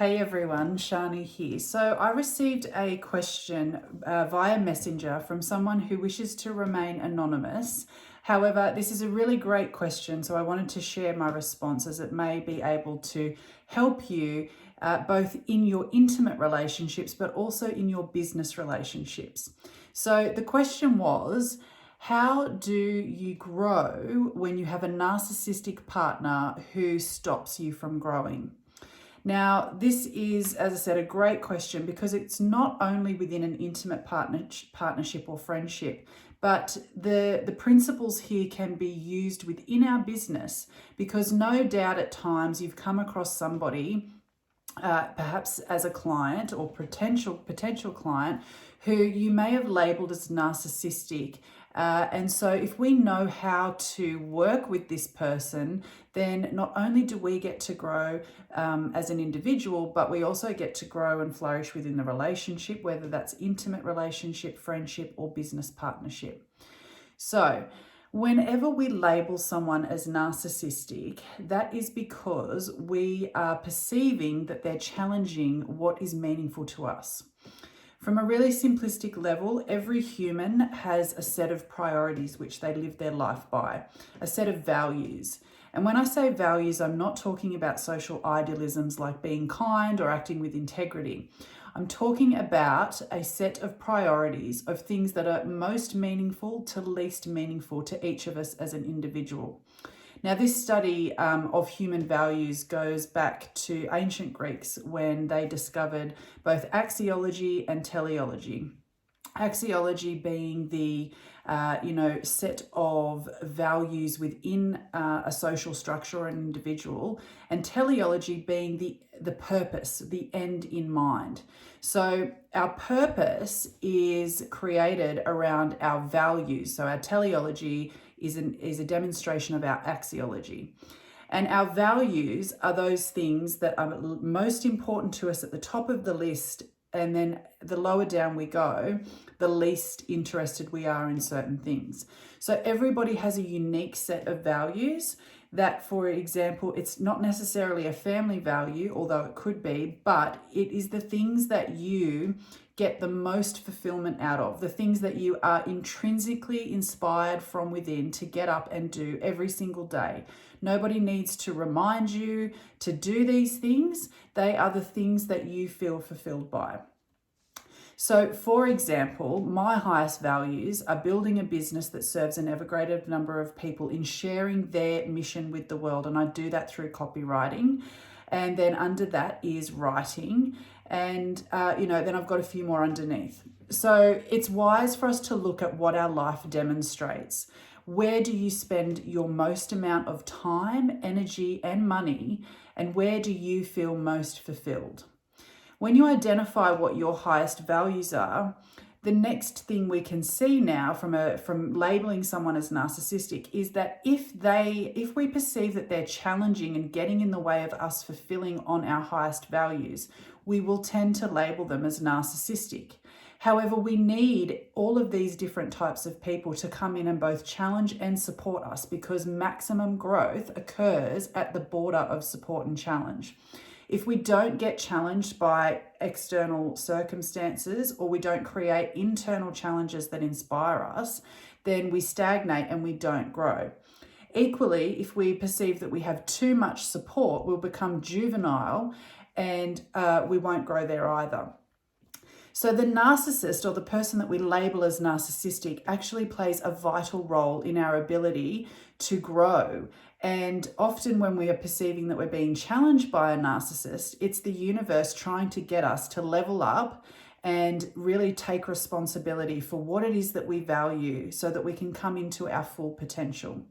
Hey everyone, Shani here. So I received a question via Messenger from someone who wishes to remain anonymous. However, this is a really great question, so I wanted to share my response as it may be able to help you both in your intimate relationships but also in your business relationships. So the question was, how do you grow when you have a narcissistic partner who stops you from growing? Now, this is, as I said, a great question because it's not only within an intimate partnership or friendship, but the principles here can be used within our business, because no doubt at times you've come across somebody, perhaps as a client or potential client, who you may have labeled as narcissistic. And so if we know how to work with this person, then not only do we get to grow as an individual, but we also get to grow and flourish within the relationship, whether that's intimate relationship, friendship, or business partnership. So whenever we label someone as narcissistic, that is because we are perceiving that they're challenging what is meaningful to us. From a really simplistic level, every human has a set of priorities which they live their life by, a set of values. And when I say values, I'm not talking about social idealisms like being kind or acting with integrity. I'm talking about a set of priorities of things that are most meaningful to least meaningful to each of us as an individual. Now, this study of human values goes back to ancient Greeks when they discovered both axiology and teleology. Axiology being the set of values within a social structure or an individual, and teleology being the purpose, the end in mind. So our purpose is created around our values. So our teleology is a demonstration of our axiology. And our values are those things that are most important to us at the top of the list, and then the lower down we go, the least interested we are in certain things. So everybody has a unique set of values that, for example, it's not necessarily a family value, although it could be, but it is the things that you get the most fulfillment out of, the things that you are intrinsically inspired from within to get up and do every single day. Nobody needs to remind you to do these things. They are the things that you feel fulfilled by. So, for example, my highest values are building a business that serves an ever greater number of people in sharing their mission with the world. And I do that through copywriting. And then under that is writing. And, then I've got a few more underneath. So it's wise for us to look at what our life demonstrates. Where do you spend your most amount of time, energy, and money? And where do you feel most fulfilled? When you identify what your highest values are, the next thing we can see now from labeling someone as narcissistic is that if we perceive that they're challenging and getting in the way of us fulfilling on our highest values, we will tend to label them as narcissistic. However, we need all of these different types of people to come in and both challenge and support us, because maximum growth occurs at the border of support and challenge. If we don't get challenged by external circumstances, or we don't create internal challenges that inspire us, then we stagnate and we don't grow. Equally, if we perceive that we have too much support, we'll become juvenile and we won't grow there either. So the narcissist, or the person that we label as narcissistic, actually plays a vital role in our ability to grow. And often when we are perceiving that we're being challenged by a narcissist, it's the universe trying to get us to level up and really take responsibility for what it is that we value so that we can come into our full potential.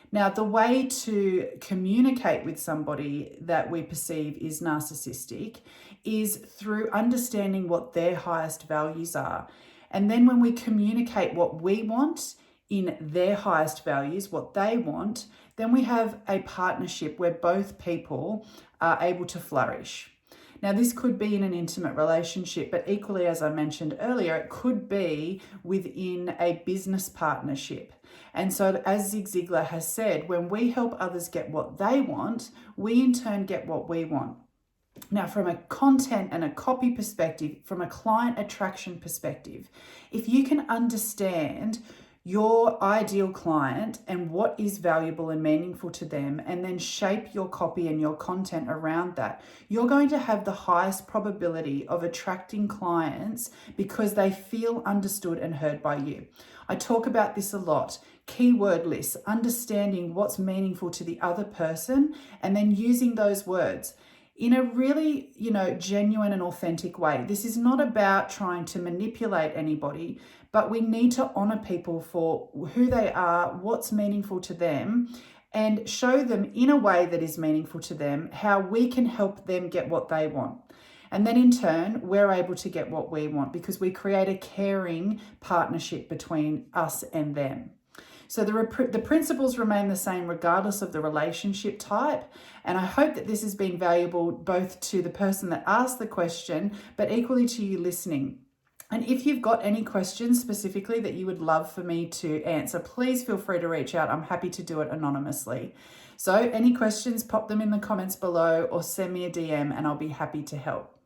Now, the way to communicate with somebody that we perceive is narcissistic is through understanding what their highest values are. And then when we communicate what we want in their highest values, what they want, then we have a partnership where both people are able to flourish. Now, this could be in an intimate relationship, but equally, as I mentioned earlier, it could be within a business partnership. And so, as Zig Ziglar has said, when we help others get what they want, we in turn get what we want. Now, from a content and a copy perspective, from a client attraction perspective, if you can understand your ideal client and what is valuable and meaningful to them, and then shape your copy and your content around that, you're going to have the highest probability of attracting clients because they feel understood and heard by you. I talk about this a lot. Keyword lists, understanding what's meaningful to the other person, and then using those words in a really, genuine and authentic way. This is not about trying to manipulate anybody, but we need to honor people for who they are, what's meaningful to them, and show them in a way that is meaningful to them how we can help them get what they want. And then in turn, we're able to get what we want because we create a caring partnership between us and them. So the principles remain the same regardless of the relationship type. And I hope that this has been valuable both to the person that asked the question, but equally to you listening. And if you've got any questions specifically that you would love for me to answer, please feel free to reach out. I'm happy to do it anonymously. So any questions, pop them in the comments below or send me a DM and I'll be happy to help.